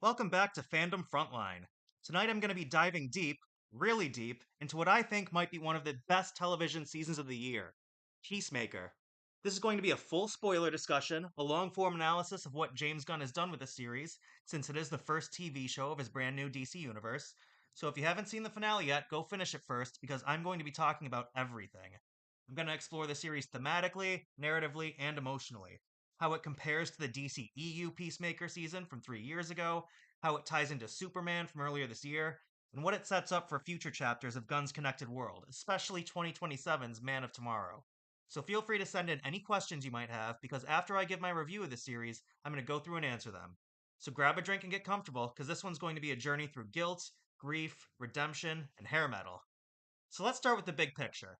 Welcome back to Fandom Frontline. Tonight I'm going to be diving deep, really deep, into what I think might be one of the best television seasons of the year Peacemaker. This is going to be a full spoiler discussion, a long form analysis of what James Gunn has done with the series, since it is the first TV show of his brand new DC universe. So if you haven't seen the finale yet, go finish it first, because I'm going to be talking about everything. I'm going to explore the series thematically, narratively, and emotionally. How it compares to the DC EU Peacemaker season from 3 years ago, how it ties into Superman from earlier this year, and what it sets up for future chapters of Gunn's connected world, especially 2027's Man of Tomorrow. So feel free to send in any questions you might have, because after I give my review of the series, I'm going to go through and answer them. So grab a drink and get comfortable, because this one's going to be a journey through guilt, grief, redemption, and hair metal. So let's start with the big picture.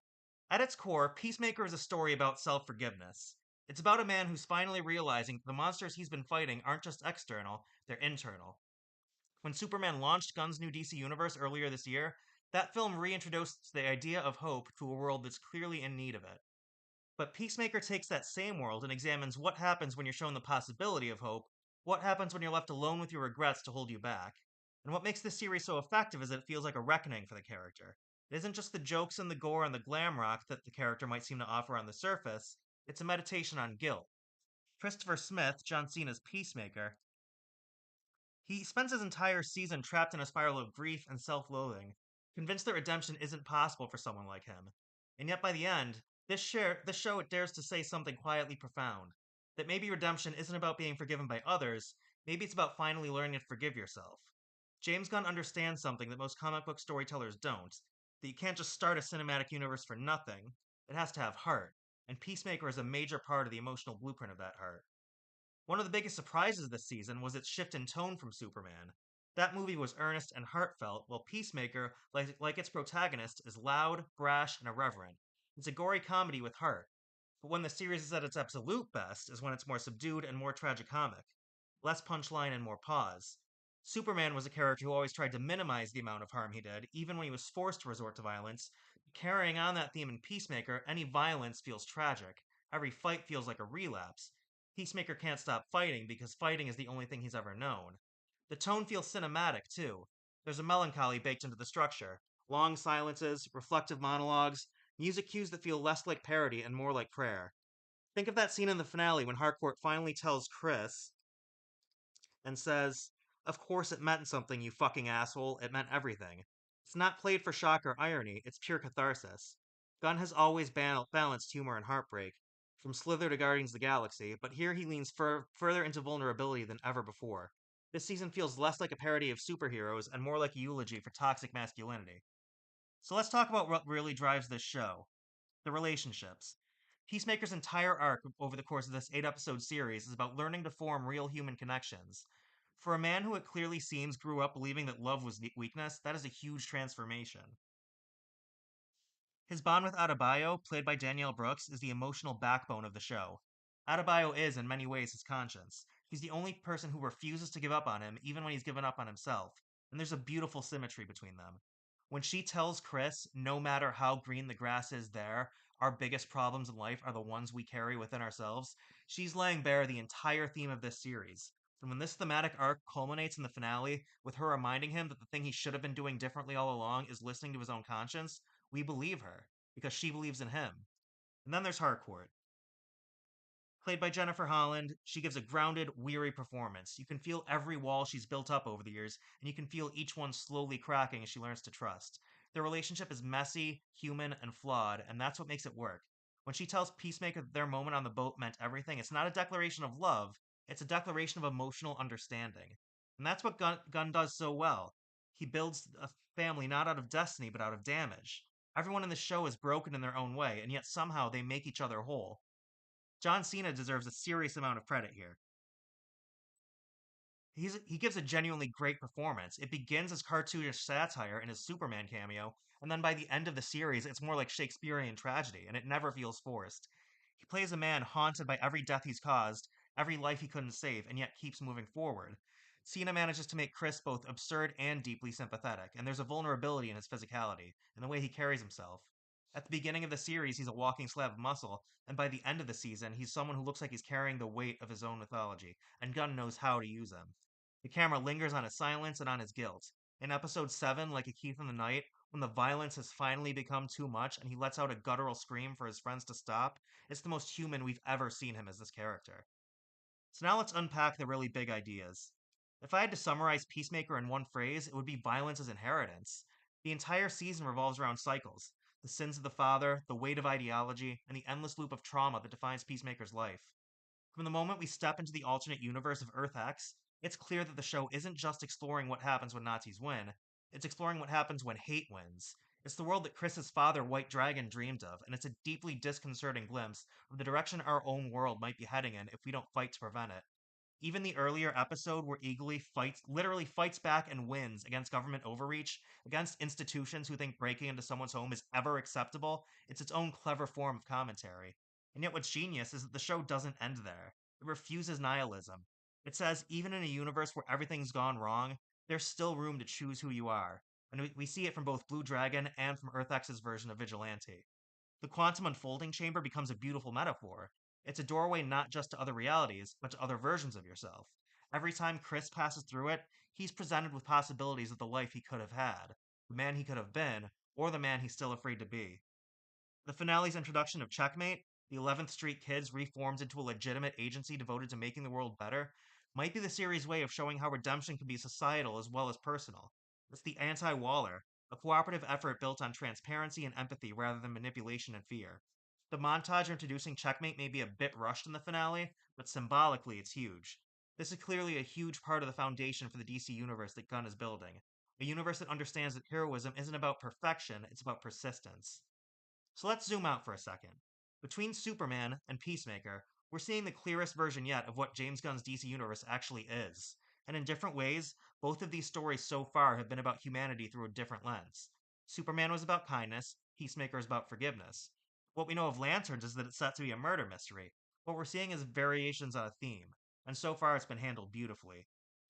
At its core, Peacemaker is a story about self forgiveness. It's about a man who's finally realizing the monsters he's been fighting aren't just external, they're internal. When Superman launched Gunn's new DC universe earlier this year, that film reintroduced the idea of hope to a world that's clearly in need of it. But Peacemaker takes that same world and examines what happens when you're shown the possibility of hope, what happens when you're left alone with your regrets to hold you back. And what makes this series so effective is that it feels like a reckoning for the character. It isn't just the jokes and the gore and the glam rock that the character might seem to offer on the surface, it's a meditation on guilt. Christopher Smith, John Cena's Peacemaker, he spends his entire season trapped in a spiral of grief and self loathing, convinced that redemption isn't possible for someone like him. And yet, by the end, this show it dares to say something quietly profound that maybe redemption isn't about being forgiven by others, maybe it's about finally learning to forgive yourself. James Gunn understands something that most comic book storytellers don't, that you can't just start a cinematic universe for nothing, it has to have heart, and Peacemaker is a major part of the emotional blueprint of that heart. One of the biggest surprises this season was its shift in tone from Superman. That movie was earnest and heartfelt, while Peacemaker, like its protagonist, is loud, brash, and irreverent. It's a gory comedy with heart. But when the series is at its absolute best, is when it's more subdued and more tragicomic. Less punchline and more pause. Superman was a character who always tried to minimize the amount of harm he did, even when he was forced to resort to violence. Carrying on that theme in Peacemaker, any violence feels tragic. Every fight feels like a relapse. Peacemaker can't stop fighting because fighting is the only thing he's ever known. The tone feels cinematic, too. There's a melancholy baked into the structure. Long silences, reflective monologues, music cues that feel less like parody and more like prayer. Think of that scene in the finale when Harcourt finally tells Chris and says, "Of course it meant something, you fucking asshole. It meant everything." It's not played for shock or irony, it's pure catharsis. Gunn has always balanced humor and heartbreak, from Slither to Guardians of the Galaxy, but here he leans further into vulnerability than ever before. This season feels less like a parody of superheroes and more like a eulogy for toxic masculinity. So let's talk about what really drives this show the relationships. Peacemaker's entire arc over the course of this 8 episode series is about learning to form real human connections. For a man who it clearly seems grew up believing that love was weakness, that is a huge transformation. His bond with Adebayo, played by Danielle Brooks, is the emotional backbone of the show. Adebayo is, in many ways, his conscience. He's the only person who refuses to give up on him, even when he's given up on himself. And there's a beautiful symmetry between them. When she tells Chris, no matter how green the grass is there, our biggest problems in life are the ones we carry within ourselves, she's laying bare the entire theme of this series. And when this thematic arc culminates in the finale, with her reminding him that the thing he should have been doing differently all along is listening to his own conscience, we believe her because she believes in him. And then there's Harcourt. Played by Jennifer Holland, she gives a grounded, weary performance. You can feel every wall she's built up over the years, and you can feel each one slowly cracking as she learns to trust. Their relationship is messy, human, and flawed, and that's what makes it work. When she tells Peacemaker that their moment on the boat meant everything, it's not a declaration of love, it's a declaration of emotional understanding. And that's what Gunn does so well. He builds a family not out of destiny, but out of damage. Everyone in the show is broken in their own way, and yet somehow they make each other whole. John Cena deserves a serious amount of credit here. He gives a genuinely great performance. It begins as cartoonish satire in his Superman cameo, and then by the end of the series, it's more like Shakespearean tragedy, and it never feels forced. He plays a man haunted by every death he's caused, every life he couldn't save, and yet keeps moving forward. Cena manages to make Chris both absurd and deeply sympathetic, and there's a vulnerability in his physicality, and the way he carries himself. At the beginning of the series, he's a walking slab of muscle, and by the end of the season, he's someone who looks like he's carrying the weight of his own mythology, and Gunn knows how to use him. The camera lingers on his silence and on his guilt. In episode 7, like a Keith in the Night, when the violence has finally become too much and he lets out a guttural scream for his friends to stop, it's the most human we've ever seen him as this character. So now let's unpack the really big ideas. If I had to summarize Peacemaker in one phrase, it would be violence as inheritance. The entire season revolves around cycles: the sins of the father, the weight of ideology, and the endless loop of trauma that defines Peacemaker's life. From the moment we step into the alternate universe of Earth X, it's clear that the show isn't just exploring what happens when Nazis win, it's exploring what happens when hate wins. It's the world that Chris's father, White Dragon, dreamed of, and it's a deeply disconcerting glimpse of the direction our own world might be heading in if we don't fight to prevent it. Even the earlier episode where Eagly literally fights back and wins against government overreach, against institutions who think breaking into someone's home is ever acceptable, it's its own clever form of commentary. And yet what's genius is that the show doesn't end there. It refuses nihilism. It says even in a universe where everything's gone wrong, there's still room to choose who you are. And we see it from both Blue Dragon and from Earth X's version of Vigilante. The quantum unfolding chamber becomes a beautiful metaphor. It's a doorway not just to other realities, but to other versions of yourself. Every time Chris passes through it, he's presented with possibilities of the life he could have had, the man he could have been, or the man he's still afraid to be. The finale's introduction of Checkmate, the 11th Street Kids reformed into a legitimate agency devoted to making the world better, might be the series' way of showing how redemption can be societal as well as personal. It's the anti Waller, a cooperative effort built on transparency and empathy rather than manipulation and fear. The montage introducing Checkmate may be a bit rushed in the finale, but symbolically it's huge. This is clearly a huge part of the foundation for the DC universe that Gunn is building. A universe that understands that heroism isn't about perfection, it's about persistence. So let's zoom out for a second. Between Superman and Peacemaker, we're seeing the clearest version yet of what James Gunn's DC Universe actually is. And in different ways, both of these stories so far have been about humanity through a different lens. Superman was about kindness, Peacemaker is about forgiveness. What we know of Lanterns is that it's set to be a murder mystery. What we're seeing is variations on a theme, and so far it's been handled beautifully.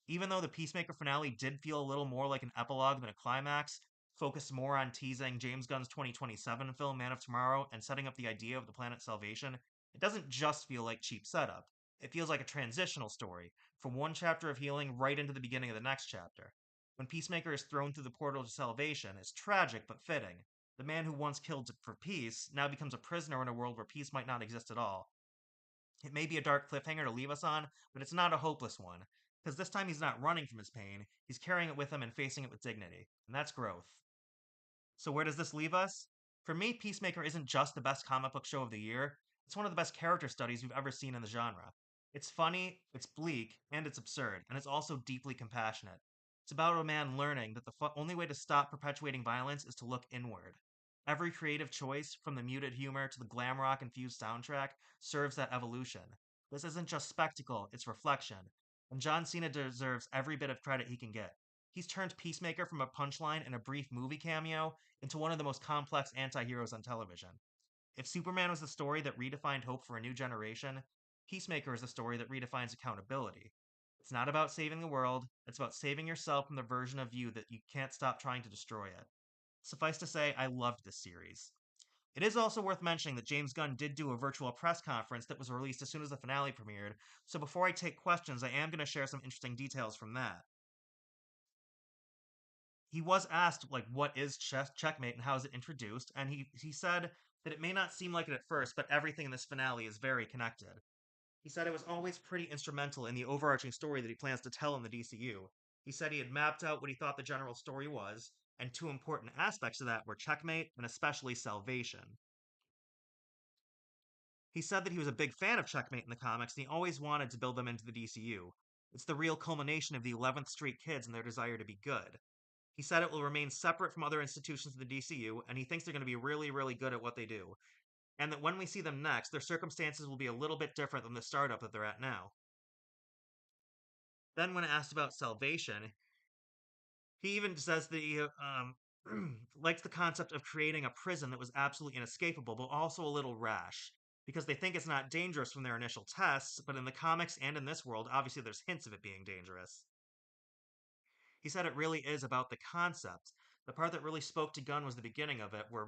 Even though the Peacemaker finale did feel a little more like an epilogue than a climax, focused more on teasing James Gunn's 2027 film Man of Tomorrow and setting up the idea of the planet's salvation, it doesn't just feel like cheap setup. It feels like a transitional story, from one chapter of healing right into the beginning of the next chapter. When Peacemaker is thrown through the portal to salvation, it's tragic but fitting. The man who once killed for peace now becomes a prisoner in a world where peace might not exist at all. It may be a dark cliffhanger to leave us on, but it's not a hopeless one. Because this time he's not running from his pain, he's carrying it with him and facing it with dignity. And that's growth. So where does this leave us? For me, Peacemaker isn't just the best comic book show of the year, it's one of the best character studies we've ever seen in the genre. It's funny, it's bleak, and it's absurd, and it's also deeply compassionate. It's about a man learning that the only way to stop perpetuating violence is to look inward. Every creative choice, from the muted humor to the glam rock infused soundtrack, serves that evolution. This isn't just spectacle, it's reflection. And John Cena deserves every bit of credit he can get. He's turned Peacemaker from a punchline and a brief movie cameo into one of the most complex anti heroes on television. If Superman was the story that redefined hope for a new generation, Peacemaker is the story that redefines accountability. It's not about saving the world, it's about saving yourself from the version of you that you can't stop trying to destroy it. Suffice to say, I loved this series. It is also worth mentioning that James Gunn did do a virtual press conference that was released as soon as the finale premiered, so before I take questions, I am going to share some interesting details from that. He was asked like what is checkmate and how is it introduced, and he said that it may not seem like it at first, but everything in this finale is very connected. He said it was always pretty instrumental in the overarching story that he plans to tell in the DCU. He said he had mapped out what he thought the general story was, and two important aspects of that were checkmate and especially salvation. He said that he was a big fan of checkmate in the comics and he always wanted to build them into the DCU. It's the real culmination of the 11th Street Kids and their desire to be good. He said it will remain separate from other institutions in the DCU, and he thinks they're going to be really, really good at what they do. And that when we see them next, their circumstances will be a little bit different than the startup that they're at now. Then, when asked about salvation, he even says that he likes the concept of creating a prison that was absolutely inescapable, but also a little rash. Because they think it's not dangerous from their initial tests, but in the comics and in this world, obviously there's hints of it being dangerous. He said it really is about the concept. The part that really spoke to Gunn was the beginning of it, Jr.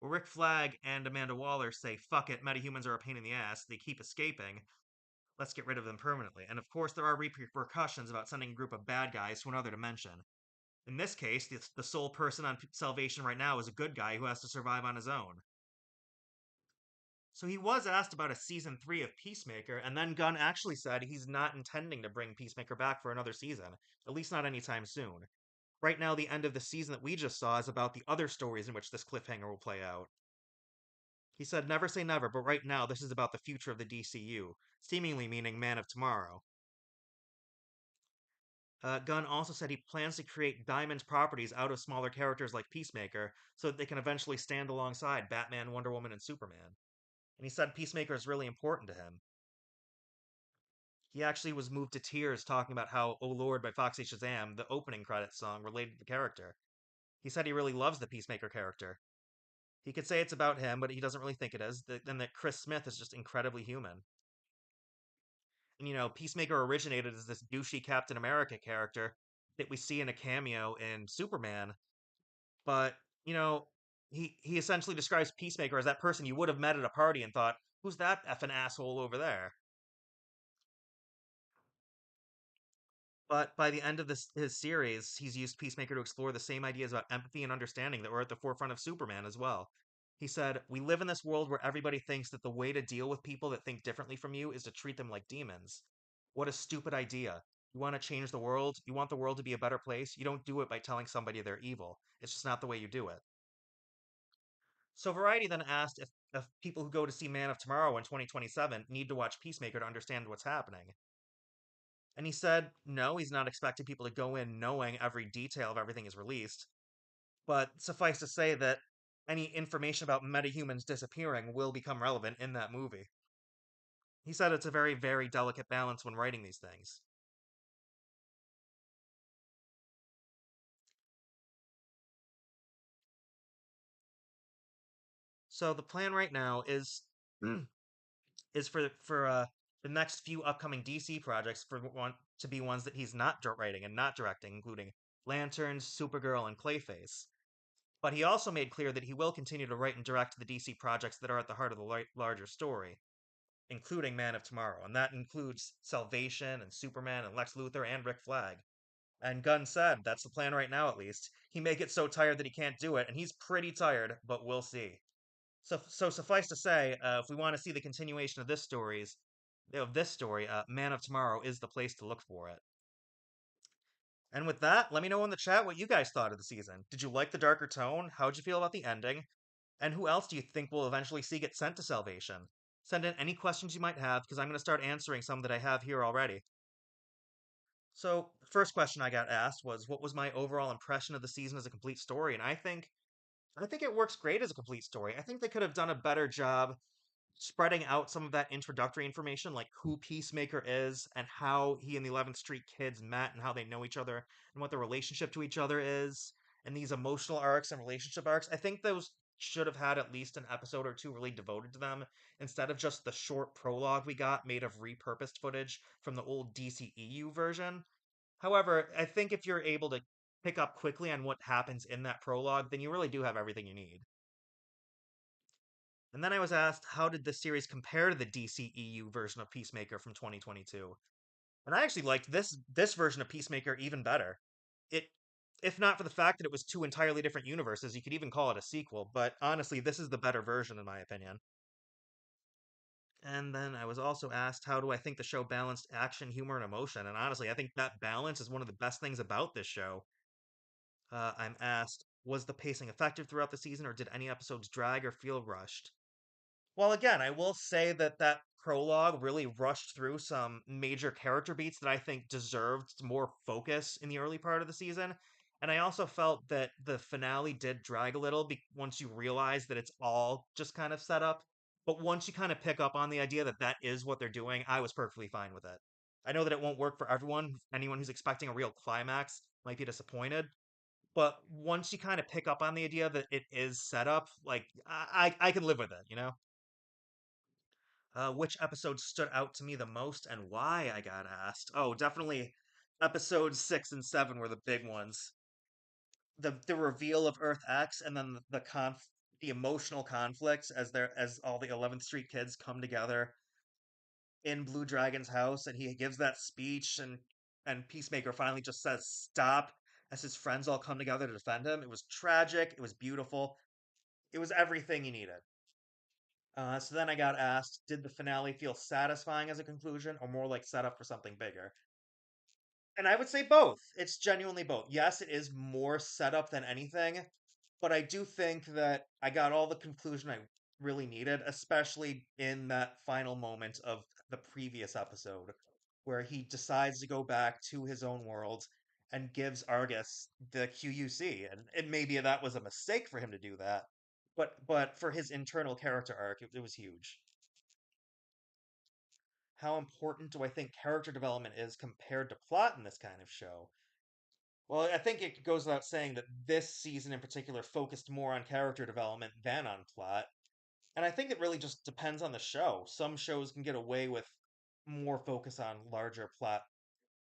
Where Rick Flag and Amanda Waller say, "Fuck it, metahumans are a pain in the ass." They keep escaping. Let's get rid of them permanently. And of course, there are repercussions about sending a group of bad guys to another dimension. In this case, the sole person on Salvation right now is a good guy who has to survive on his own. So he was asked about a season 3 of Peacemaker, and then Gunn actually said he's not intending to bring Peacemaker back for another season, at least not anytime soon. Right now, the end of the season that we just saw is about the other stories in which this cliffhanger will play out. He said, never say never, but right now this is about the future of the DCU, seemingly meaning Man of Tomorrow. Gunn also said he plans to create Diamond properties out of smaller characters like Peacemaker so that they can eventually stand alongside Batman, Wonder Woman, and Superman. And he said Peacemaker is really important to him. He actually was moved to tears talking about how Oh Lord by Foxy Shazam, the opening credits song, related to the character. He said he really loves the Peacemaker character. He could say it's about him, but he doesn't really think it is, and that Chris Smith is just incredibly human. And Peacemaker originated as this douchey Captain America character that we see in a cameo in Superman, but you know, he essentially describes Peacemaker as that person you would have met at a party and thought, "Who's that effing asshole over there?" But by the end of his series, he's used Peacemaker to explore the same ideas about empathy and understanding that were at the forefront of Superman as well. He said, "We live in this world where everybody thinks that the way to deal with people that think differently from you is to treat them like demons. What a stupid idea. You want to change the world? You want the world to be a better place? You don't do it by telling somebody they're evil. It's just not the way you do it." So Variety then asked if people who go to see Man of Tomorrow in 2027 need to watch Peacemaker to understand what's happening. And he said, no, he's not expecting people to go in knowing every detail of everything is released. But suffice to say that any information about metahumans disappearing will become relevant in that movie. He said it's a very, very delicate balance when writing these things. So the plan right now is for the next few upcoming DC projects for one to be ones that he's not writing and not directing, including Lanterns, Supergirl, and Clayface. But he also made clear that he will continue to write and direct the DC projects that are at the heart of the larger story, including Man of Tomorrow, and that includes Salvation and Superman and Lex Luthor and Rick Flag. And Gunn said that's the plan right now, at least. He may get so tired that he can't do it, and he's pretty tired, but we'll see. So suffice to say, if we want to see the continuation of this story, Man of Tomorrow is the place to look for it. And with that, let me know in the chat what you guys thought of the season. Did you like the darker tone? How'd you feel about the ending? And who else do you think will eventually see get sent to Salvation? Send in any questions you might have, because I'm going to start answering some that I have here already. So, the first question I got asked was, what was my overall impression of the season as a complete story? And I think it works great as a complete story. I think they could have done a better job spreading out some of that introductory information, like who Peacemaker is and how he and the 11th Street kids met and how they know each other and what their relationship to each other is, and these emotional arcs and relationship arcs. I think those should have had at least an episode or two really devoted to them instead of just the short prologue we got made of repurposed footage from the old DCEU version. However, I think if you're able to pick up quickly on what happens in that prologue, then you really do have everything you need. And then I was asked, how did this series compare to the DCEU version of Peacemaker from 2022? And I actually liked this version of Peacemaker even better. It if not for the fact that it was two entirely different universes, you could even call it a sequel, but honestly, this is the better version in my opinion. And then I was also asked, how do I think the show balanced action, humor, and emotion? And honestly, I think that balance is one of the best things about this show. I'm asked, was the pacing effective throughout the season, or did any episodes drag or feel rushed? Well, again, I will say that that prologue really rushed through some major character beats that I think deserved more focus in the early part of the season. And I also felt that the finale did drag a little once you realize that it's all just kind of set up. But once you kind of pick up on the idea that that is what they're doing, I was perfectly fine with it. I know that it won't work for everyone. Anyone who's expecting a real climax might be disappointed. But once you kind of pick up on the idea that it is set up, like I can live with it, you know? Which episode stood out to me the most and why, I got asked. Oh, definitely episodes 6 and 7 were the big ones. The reveal of Earth X and then the emotional conflicts as all the 11th Street kids come together. in Blue Dragon's house and he gives that speech and Peacemaker finally just says stop as his friends all come together to defend him. It was tragic, it was beautiful, it was everything you needed. So then I got asked, did the finale feel satisfying as a conclusion or more like setup for something bigger? And I would say both. It's genuinely both. Yes, it is more setup than anything, but I do think that I got all the conclusion I really needed, especially in that final moment of the previous episode, where he decides to go back to his own world and gives Argus the QUC. And maybe that was a mistake for him to do that, but for his internal character arc, it was huge. How important do I think character development is compared to plot in this kind of show? Well, I think it goes without saying that this season in particular focused more on character development than on plot. And I think it really just depends on the show. Some shows can get away with more focus on larger plot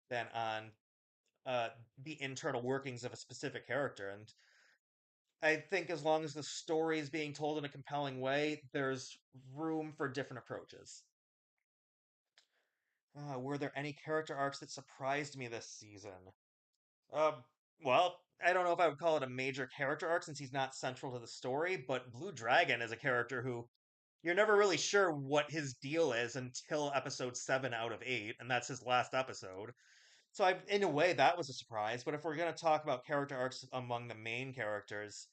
than on uh, the internal workings of a specific character. And I think as long as the story is being told in a compelling way, there's room for different approaches. Were there any character arcs that surprised me this season? Uh, well, I don't know if I would call it a major character arc since he's not central to the story, but Blue Dragon is a character who you're never really sure what his deal is until episode 7 out of 8, and that's his last episode. So in a way, that was a surprise. But if we're going to talk about character arcs among the main characters,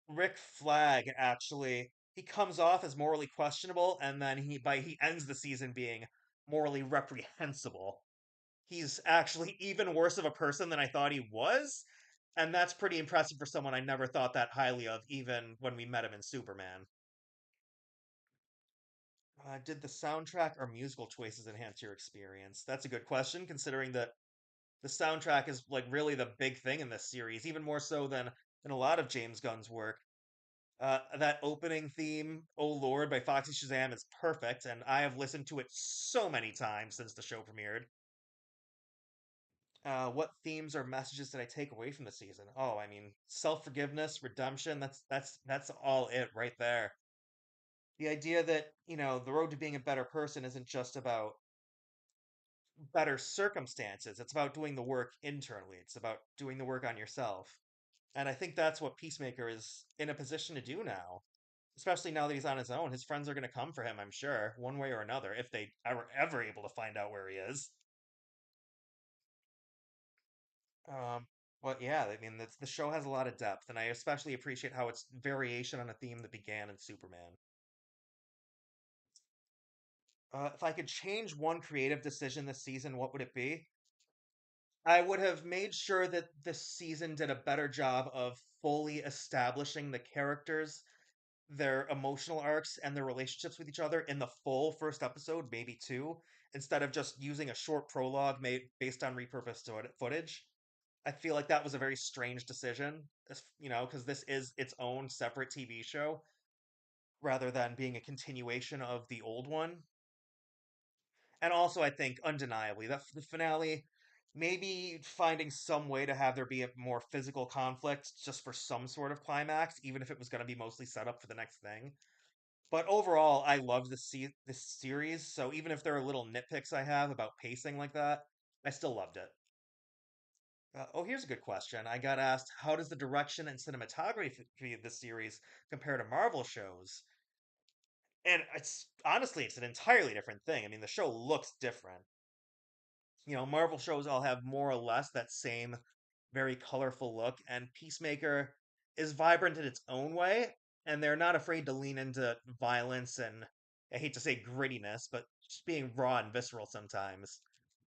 Rick Flag actually he comes off as morally questionable, and then he ends the season being morally reprehensible. He's actually even worse of a person than I thought he was, and that's pretty impressive for someone I never thought that highly of, even when we met him in Superman. Did the soundtrack or musical choices enhance your experience? That's a good question, considering that the soundtrack is like really the big thing in this series, even more so than in a lot of James Gunn's work. That opening theme, "Oh Lord" by Foxy Shazam, is perfect, and I have listened to it so many times since the show premiered. What themes or messages did I take away from the season? Oh, I mean, self-forgiveness, redemption, that's all it right there. The idea that, the road to being a better person isn't just about better circumstances. It's about doing the work internally. It's about doing the work on yourself. And I think that's what Peacemaker is in a position to do now. Especially now that he's on his own. His friends are going to come for him, I'm sure, one way or another, if they are ever able to find out where he is. Um, but yeah, I mean, the show has a lot of depth, and I especially appreciate how it's variation on a theme that began in Superman. If I could change one creative decision this season, what would it be? I would have made sure that this season did a better job of fully establishing the characters, their emotional arcs, and their relationships with each other in the full first episode, maybe two, instead of just using a short prologue made based on repurposed footage. I feel like that was a very strange decision, because this is its own separate TV show rather than being a continuation of the old one. And also, I think undeniably that the finale, maybe finding some way to have there be a more physical conflict just for some sort of climax, even if it was going to be mostly set up for the next thing. But overall, I love this series. So even if there are little nitpicks I have about pacing like that, I still loved it. Here's a good question. I got asked, how does the direction and cinematography of this series compare to Marvel shows? And it's an entirely different thing. I mean, the show looks different. Marvel shows all have more or less that same very colorful look, and Peacemaker is vibrant in its own way, and they're not afraid to lean into violence and I hate to say grittiness, but just being raw and visceral sometimes.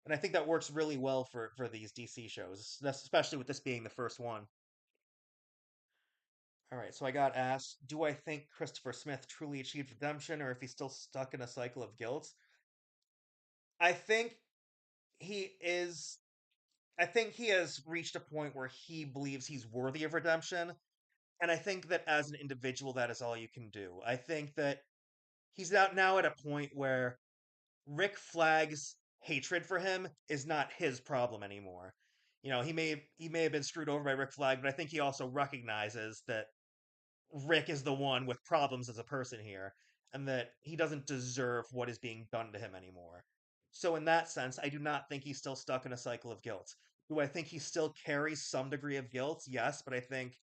And I think that works really well for these DC shows, especially with this being the first one. All right, so I got asked, do I think Christopher Smith truly achieved redemption or if he's still stuck in a cycle of guilt? I think he is I think he has reached a point where he believes he's worthy of redemption, and I think that as an individual that is all you can do. I think that he's out now at a point where Rick Flag's hatred for him is not his problem anymore. He may have been screwed over by Rick Flag, but I think he also recognizes that Rick is the one with problems as a person here, and that he doesn't deserve what is being done to him anymore. So, in that sense, I do not think he's still stuck in a cycle of guilt. Do I think he still carries some degree of guilt? Yes, but I think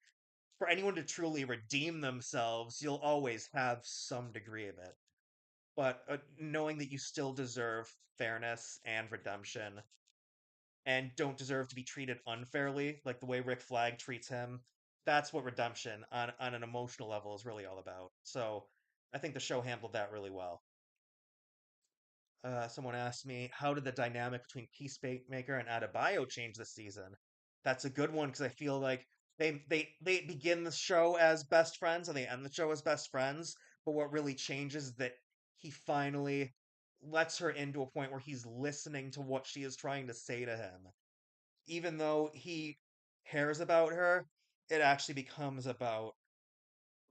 for anyone to truly redeem themselves, you'll always have some degree of it. But knowing that you still deserve fairness and redemption and don't deserve to be treated unfairly, like the way Rick Flag treats him, that's what redemption on an emotional level is really all about. So I think the show handled that really well. Someone asked me, how did the dynamic between Peacemaker and Adebayo change this season? That's a good one because I feel like they begin the show as best friends and they end the show as best friends. But what really changes is that he finally lets her into a point where he's listening to what she is trying to say to him. Even though he cares about her, it actually becomes about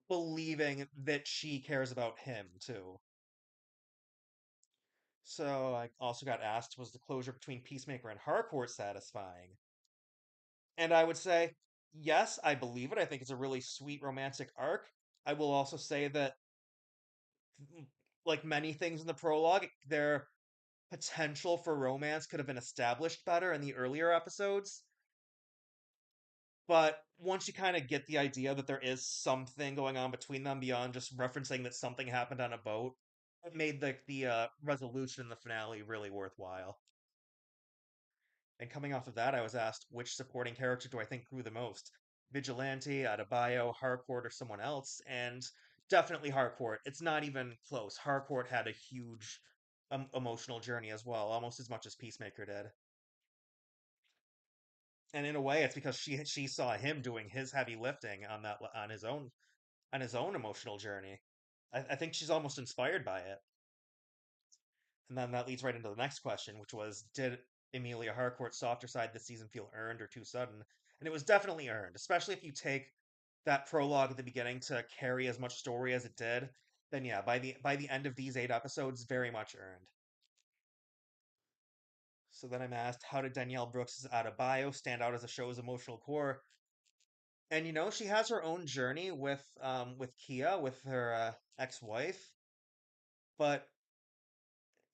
believing that she cares about him too. So I also got asked, was the closure between Peacemaker and Harcourt satisfying? And I would say, yes, I believe it. I think it's a really sweet romantic arc. I will also say that, like many things in the prologue, their potential for romance could have been established better in the earlier episodes. But once you kind of get the idea that there is something going on between them beyond just referencing that something happened on a boat, it made the resolution in the finale really worthwhile. And coming off of that, I was asked which supporting character do I think grew the most? Vigilante, Adebayo, Harcourt, or someone else? And definitely Harcourt. It's not even close. Harcourt had a huge emotional journey as well, almost as much as Peacemaker did. And in a way, it's because she saw him doing his heavy lifting on his own emotional journey. I think she's almost inspired by it. And then that leads right into the next question, which was, did Emilia Harcourt's softer side this season feel earned or too sudden? And it was definitely earned, especially if you take that prologue at the beginning to carry as much story as it did. Then yeah, by the end of these 8 episodes, very much earned. So then I'm asked, how did Danielle Brooks' Adebayo stand out as the show's emotional core? And she has her own journey with Kia, with her ex-wife, but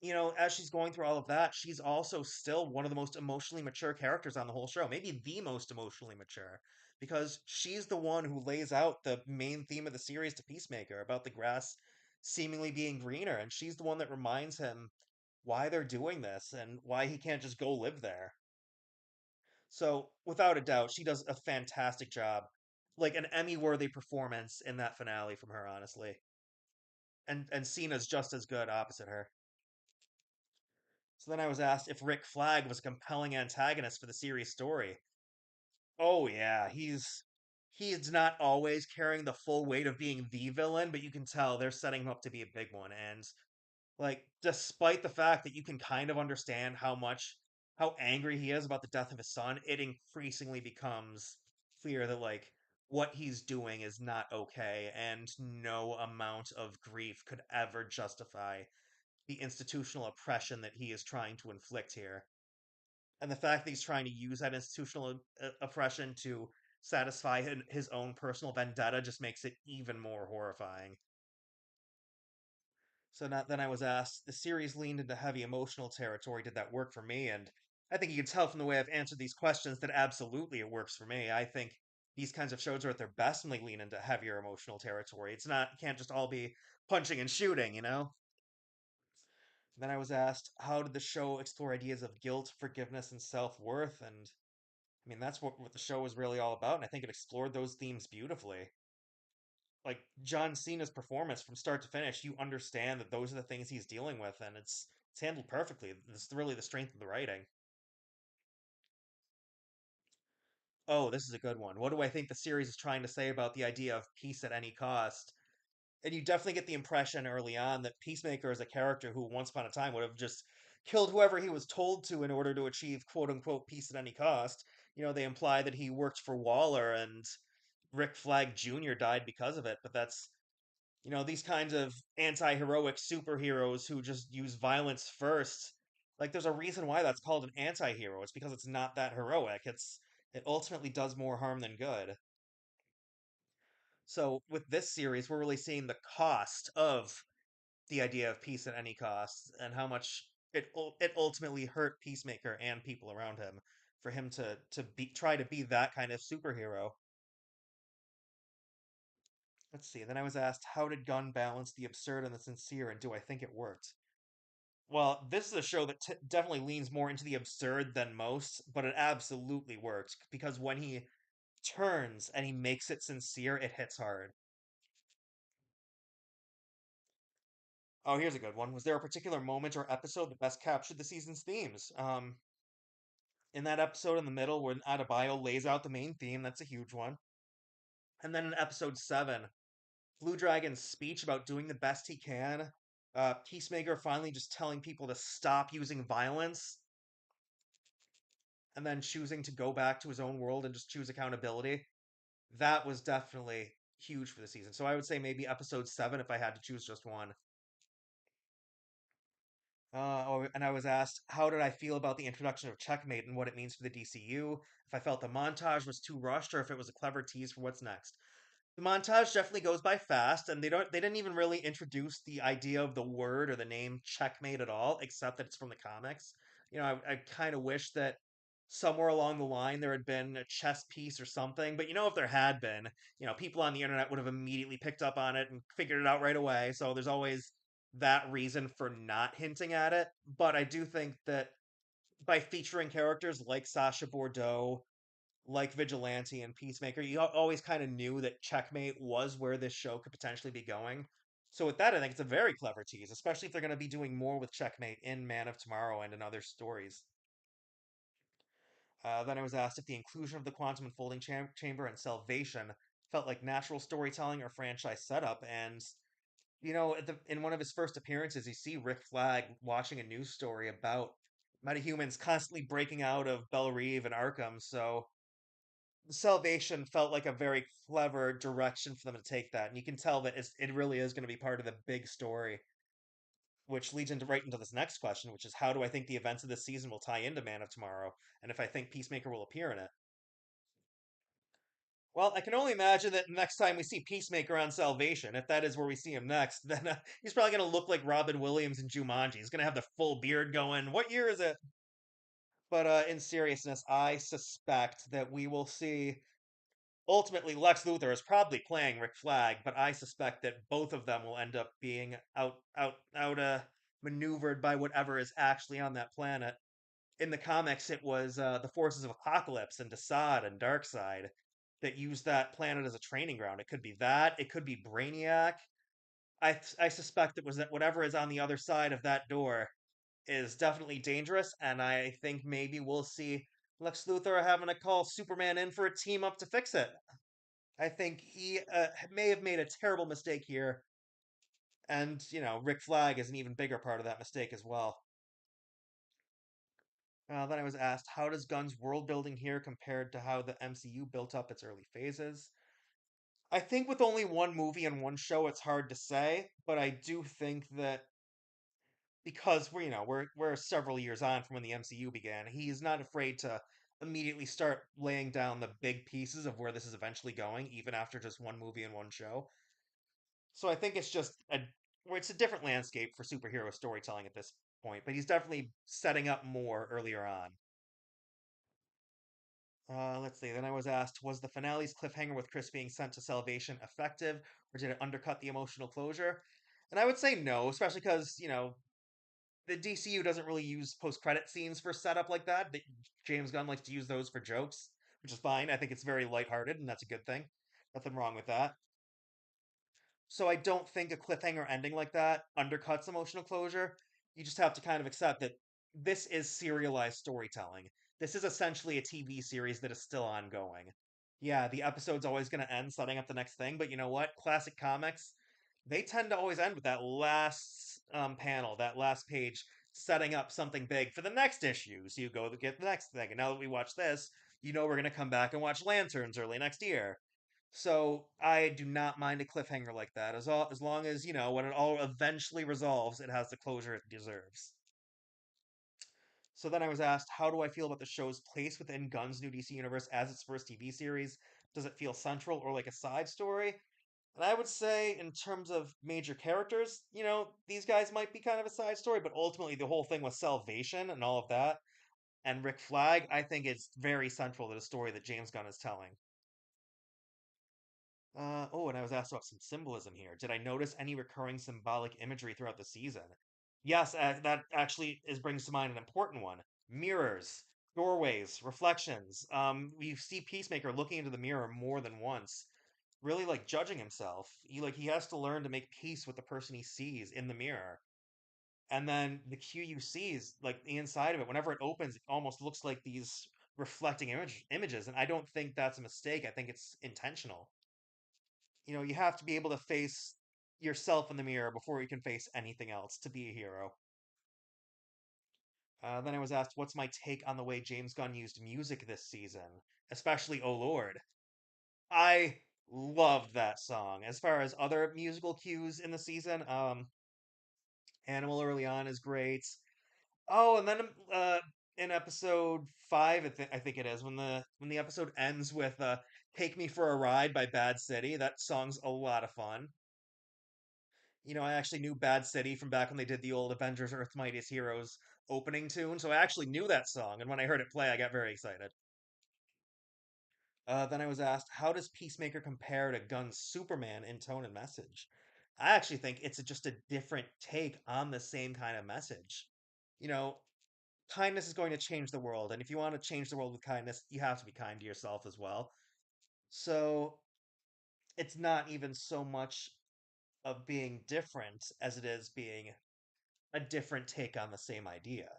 as she's going through all of that, she's also still one of the most emotionally mature characters on the whole show, maybe the most emotionally mature, because she's the one who lays out the main theme of the series to Peacemaker about the grass seemingly being greener, and she's the one that reminds him why they're doing this and why he can't just go live there. So, without a doubt, she does a fantastic job. Like an Emmy-worthy performance in that finale from her, honestly. And Cena's just as good opposite her. So then I was asked if Rick Flag was a compelling antagonist for the series story. Oh yeah, he's not always carrying the full weight of being the villain, but you can tell they're setting him up to be a big one. And like, despite the fact that you can kind of understand how angry he is about the death of his son, it increasingly becomes clear that like what he's doing is not okay, and no amount of grief could ever justify the institutional oppression that he is trying to inflict here. And the fact that he's trying to use that institutional oppression to satisfy his own personal vendetta just makes it even more horrifying. So then I was asked, the series leaned into heavy emotional territory. Did that work for me? And I think you can tell from the way I've answered these questions that absolutely it works for me. I think these kinds of shows are at their best when they lean into heavier emotional territory. It can't just all be punching and shooting. Then I was asked, how did the show explore ideas of guilt, forgiveness, and self worth? And I mean, that's what the show was really all about. And I think it explored those themes beautifully. Like John Cena's performance from start to finish, you understand that those are the things he's dealing with, and it's handled perfectly. It's really the strength of the writing. Oh, this is a good one. What do I think the series is trying to say about the idea of peace at any cost? And you definitely get the impression early on that Peacemaker is a character who once upon a time would have just killed whoever he was told to in order to achieve quote unquote peace at any cost. They imply that he worked for Waller and Rick Flag Jr. died because of it, but that's these kinds of anti-heroic superheroes who just use violence first. Like there's a reason why that's called an anti-hero. It's because it's not that heroic. It ultimately does more harm than good. So with this series, we're really seeing the cost of the idea of peace at any cost and how much it ultimately hurt Peacemaker and people around him for him to be try to be that kind of superhero. Let's see. Then I was asked, how did Gunn balance the absurd and the sincere, and do I think it worked? Well, this is a show that definitely leans more into the absurd than most, but it absolutely worked because when he turns and he makes it sincere, it hits hard. Oh, here's a good one. Was there a particular moment or episode that best captured the season's themes? In that episode in the middle when Adebayo lays out the main theme, that's a huge one. And then in episode 7, Blue Dragon's speech about doing the best he can, Peacemaker finally just telling people to stop using violence, and then choosing to go back to his own world and just choose accountability. That was definitely huge for the season. So I would say maybe episode 7 if I had to choose just one. And I was asked, how did I feel about the introduction of Checkmate and what it means for the DCU? If I felt the montage was too rushed or if it was a clever tease for what's next. The montage definitely goes by fast, and they didn't even really introduce the idea of the word or the name checkmate at all, except that it's from the comics. I kind of wish that somewhere along the line there had been a chess piece or something, but if there had been, people on the internet would have immediately picked up on it and figured it out right away. So there's always that reason for not hinting at it. But I do think that by featuring characters like Sasha Bordeaux, like Vigilante and Peacemaker, you always kind of knew that Checkmate was where this show could potentially be going. So with that, I think it's a very clever tease, especially if they're going to be doing more with Checkmate in Man of Tomorrow and in other stories. Then I was asked if the inclusion of the quantum unfolding chamber and Salvation felt like natural storytelling or franchise setup. And in one of his first appearances, you see Rick Flag watching a news story about metahumans constantly breaking out of Belle Reve and Arkham. So Salvation felt like a very clever direction for them to take that, and you can tell that it really is going to be part of the big story, which leads into right into this next question, which is how do I think the events of this season will tie into Man of Tomorrow, and if I think Peacemaker will appear in it. Well, I can only imagine that next time we see Peacemaker on Salvation, if that is where we see him next, then he's probably going to look like Robin Williams in Jumanji. He's going to have the full beard going. What year is it? But in seriousness, I suspect that we will see ultimately, Lex Luthor is probably playing Rick Flag, but I suspect that both of them will end up being maneuvered by whatever is actually on that planet. In the comics, it was the forces of Apocalypse and Desaad and Darkseid that used that planet as a training ground. It could be that. It could be Brainiac. I suspect it was that whatever is on the other side of that door is definitely dangerous, and I think maybe we'll see Lex Luthor having to call Superman in for a team up to fix it. I think he may have made a terrible mistake here, and Rick Flag is an even bigger part of that mistake as well. Then I was asked, how does Gunn's world building here compared to how the MCU built up its early phases? I think with only one movie and one show, it's hard to say, but I do think that because we're several years on from when the MCU began, he's not afraid to immediately start laying down the big pieces of where this is eventually going, even after just one movie and one show. So I think it's just it's a different landscape for superhero storytelling at this point, but he's definitely setting up more earlier on. Let's see. Then I was asked, was the finale's cliffhanger with Chris being sent to Salvation effective, or did it undercut the emotional closure? And I would say no, especially because the DCU doesn't really use post-credit scenes for setup like that. James Gunn likes to use those for jokes, which is fine. I think it's very lighthearted, and that's a good thing. Nothing wrong with that. So I don't think a cliffhanger ending like that undercuts emotional closure. You just have to kind of accept that this is serialized storytelling. This is essentially a TV series that is still ongoing. Yeah, the episode's always going to end setting up the next thing, but you know what? Classic comics, they tend to always end with that last panel, that last page, setting up something big for the next issue. So you go to get the next thing. And now that we watch this, we're going to come back and watch Lanterns early next year. So I do not mind a cliffhanger like that, as long as when it all eventually resolves, it has the closure it deserves. So then I was asked, how do I feel about the show's place within Gunn's new DC universe as its first TV series? Does it feel central or like a side story? And I would say, in terms of major characters, these guys might be kind of a side story, but ultimately the whole thing was salvation and all of that. And Rick Flag, I think, is very central to the story that James Gunn is telling. Oh, and I was asked about some symbolism here. Did I notice any recurring symbolic imagery throughout the season? Yes, that actually brings to mind an important one. Mirrors, doorways, reflections. We see Peacemaker looking into the mirror more than once, really like judging himself. He has to learn to make peace with the person he sees in the mirror. And then the QUC is like the inside of it. Whenever it opens, it almost looks like these reflecting images, and I don't think that's a mistake. I think it's intentional. You have to be able to face yourself in the mirror before you can face anything else to be a hero. Then I was asked, what's my take on the way James Gunn used music this season, especially "Oh Lord." I loved that song. As far as other musical cues in the season, Animal early on is great. Oh, and then in episode 5, I think it is, when the episode ends with "Take Me for a Ride" by Bad City. That song's a lot of fun. I actually knew Bad City from back when they did the old Avengers Earth's Mightiest Heroes opening tune, so I actually knew that song, and when I heard it play, I got very excited. Then I was asked, how does Peacemaker compare to Gunn's Superman in tone and message? I actually think it's just a different take on the same kind of message. You know, Kindness is going to change the world, and if you want to change the world with kindness, you have to be kind to yourself as well. So it's not even so much of being different as it is being a different take on the same idea.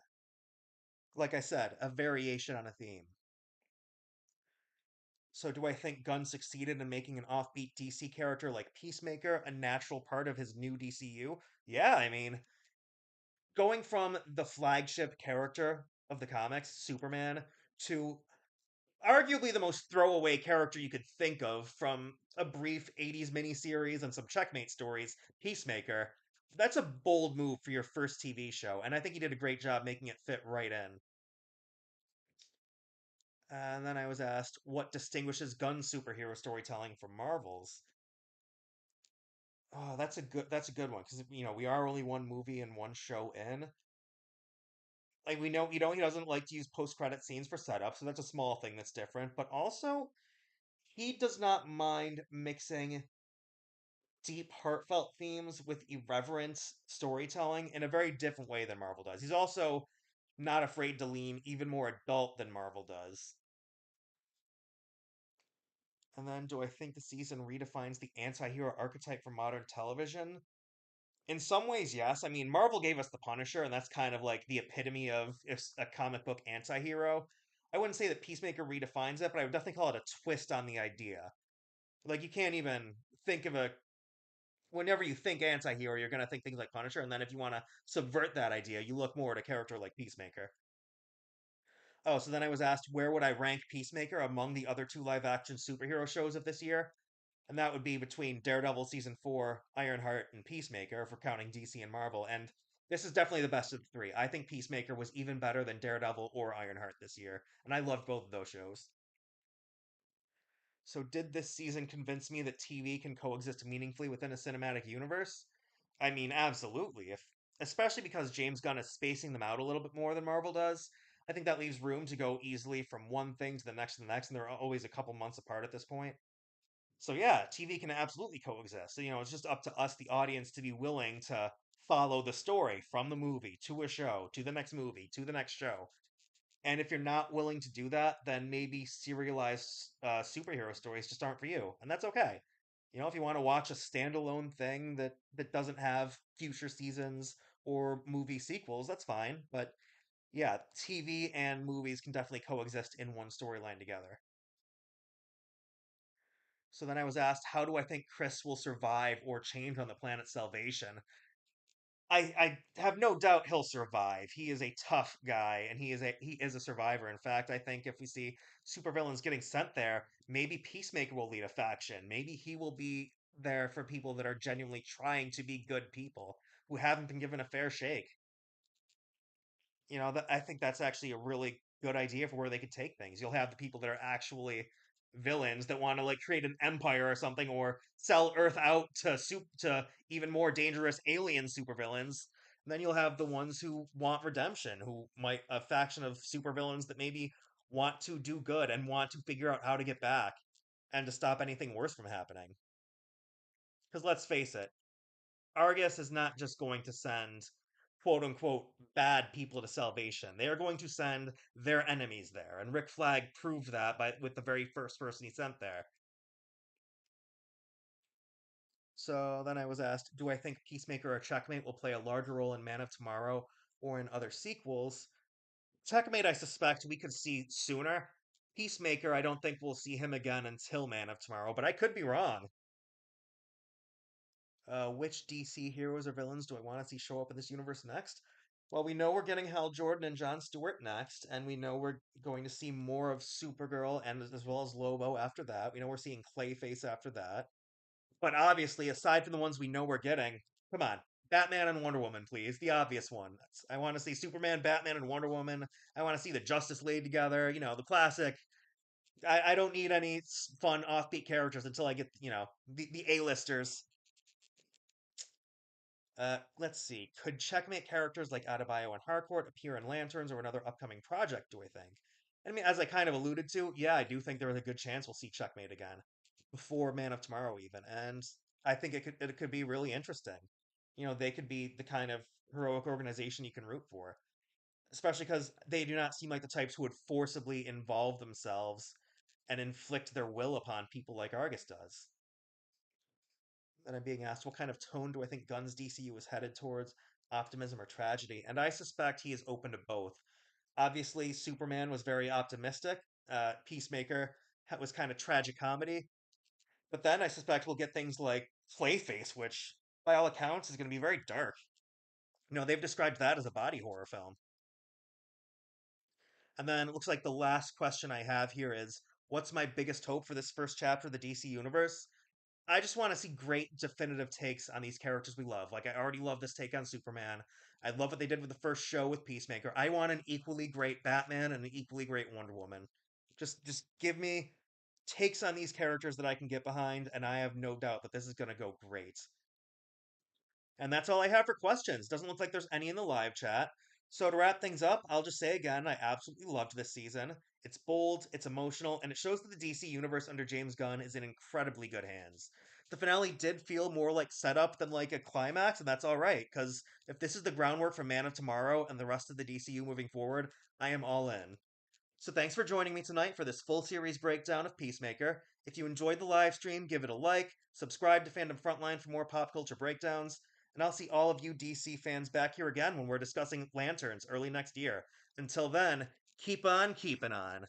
Like I said, a variation on a theme. So, do I think Gunn succeeded in making an offbeat DC character like Peacemaker a natural part of his new DCU? Yeah, I mean, going from the flagship character of the comics, Superman, to arguably the most throwaway character you could think of from a brief 80s miniseries and some checkmate stories, Peacemaker. That's a bold move for your first TV show, and I think he did a great job making it fit right in. And then I was asked, what distinguishes Gunn superhero storytelling from Marvel's? Oh, that's a good one because we are only one movie and one show in. Like we know he doesn't like to use post-credit scenes for setup, so that's a small thing that's different. But also, he does not mind mixing deep, heartfelt themes with irreverent storytelling in a very different way than Marvel does. He's also not afraid to lean even more adult than Marvel does. And then, do I think the season redefines the anti hero archetype for modern television? In some ways, yes. I mean, Marvel gave us the Punisher, and that's kind of like the epitome of a comic book anti hero. I wouldn't say that Peacemaker redefines it, but I would definitely call it a twist on the idea. Like, you can't even think of whenever you think anti-hero, you're going to think things like Punisher, and then if you want to subvert that idea, you look more at a character like Peacemaker. Oh, so then I was asked, where would I rank Peacemaker among the other two live-action superhero shows of this year? And that would be between Daredevil season 4, Ironheart, and Peacemaker, if we're counting DC and Marvel. And this is definitely the best of the three. I think Peacemaker was even better than Daredevil or Ironheart this year, and I loved both of those shows. So, did this season convince me that TV can coexist meaningfully within a cinematic universe? I mean, absolutely. Especially because James Gunn is spacing them out a little bit more than Marvel does. I think that leaves room to go easily from one thing to the next and the next, and they're always a couple months apart at this point. So yeah, TV can absolutely coexist. So, it's just up to us, the audience, to be willing to follow the story from the movie to a show, to the next movie, to the next show. And if you're not willing to do that, then maybe serialized superhero stories just aren't for you, and that's okay. If you want to watch a standalone thing that doesn't have future seasons or movie sequels, that's fine. But yeah, TV and movies can definitely coexist in one storyline together. So then I was asked, how do I think Chris will survive or change on the planet Salvation? I have no doubt he'll survive. He is a tough guy, and he is a survivor. In fact, I think if we see supervillains getting sent there, maybe Peacemaker will lead a faction. Maybe he will be there for people that are genuinely trying to be good people who haven't been given a fair shake. I think that's actually a really good idea for where they could take things. You'll have the people that are actually villains that want to like create an empire or something, or sell Earth out to even more dangerous alien supervillains. And then you'll have the ones who want redemption, who might a faction of supervillains that maybe want to do good and want to figure out how to get back and to stop anything worse from happening. Because let's face it, Argus is not just going to send quote unquote bad people to salvation. They are going to send their enemies there. And Rick Flag proved that with the very first person he sent there. So then I was asked, do I think Peacemaker or Checkmate will play a larger role in Man of Tomorrow or in other sequels? Checkmate, I suspect we could see sooner. Peacemaker, I don't think we'll see him again until Man of Tomorrow, but I could be wrong. Which DC heroes or villains do I want to see show up in this universe next? Well, we know we're getting Hal Jordan and John Stewart next, and we know we're going to see more of Supergirl and as well as Lobo after that. We know we're seeing Clayface after that. But obviously, aside from the ones we know we're getting, come on, Batman and Wonder Woman, please. The obvious one. I want to see Superman, Batman, and Wonder Woman. I want to see the Justice League together. The classic. I don't need any fun offbeat characters until I get, the A-listers. Let's see. Could Checkmate characters like Adebayo and Harcourt appear in Lanterns or another upcoming project, do I think? I mean, as I kind of alluded to, yeah, I do think there is a good chance we'll see Checkmate again before Man of Tomorrow even, and I think it could be really interesting. They could be the kind of heroic organization you can root for, especially because they do not seem like the types who would forcibly involve themselves and inflict their will upon people like Argus does. And I'm being asked, what kind of tone do I think Gunn's DCU is headed towards, optimism or tragedy? And I suspect he is open to both. Obviously, Superman was very optimistic. Peacemaker was kind of tragic comedy. But then I suspect we'll get things like Clayface, which, by all accounts, is going to be very dark. They've described that as a body horror film. And then it looks like the last question I have here is, what's my biggest hope for this first chapter of the DC Universe? I just want to see great definitive takes on these characters we love. Like I already love this take on Superman. I love what they did with the first show with Peacemaker. I want an equally great Batman and an equally great Wonder Woman. Just give me takes on these characters that I can get behind, and I have no doubt that this is going to go great. And that's all I have for questions. Doesn't look like there's any in the live chat. So to wrap things up, I'll just say again, I absolutely loved this season. It's bold, it's emotional, and it shows that the DC universe under James Gunn is in incredibly good hands. The finale did feel more like setup than like a climax, and that's all right, because if this is the groundwork for Man of Tomorrow and the rest of the DCU moving forward, I am all in. So thanks for joining me tonight for this full series breakdown of Peacemaker. If you enjoyed the live stream, give it a like, subscribe to Fandom Frontline for more pop culture breakdowns, and I'll see all of you DC fans back here again when we're discussing Lanterns early next year. Until then, keep on keeping on.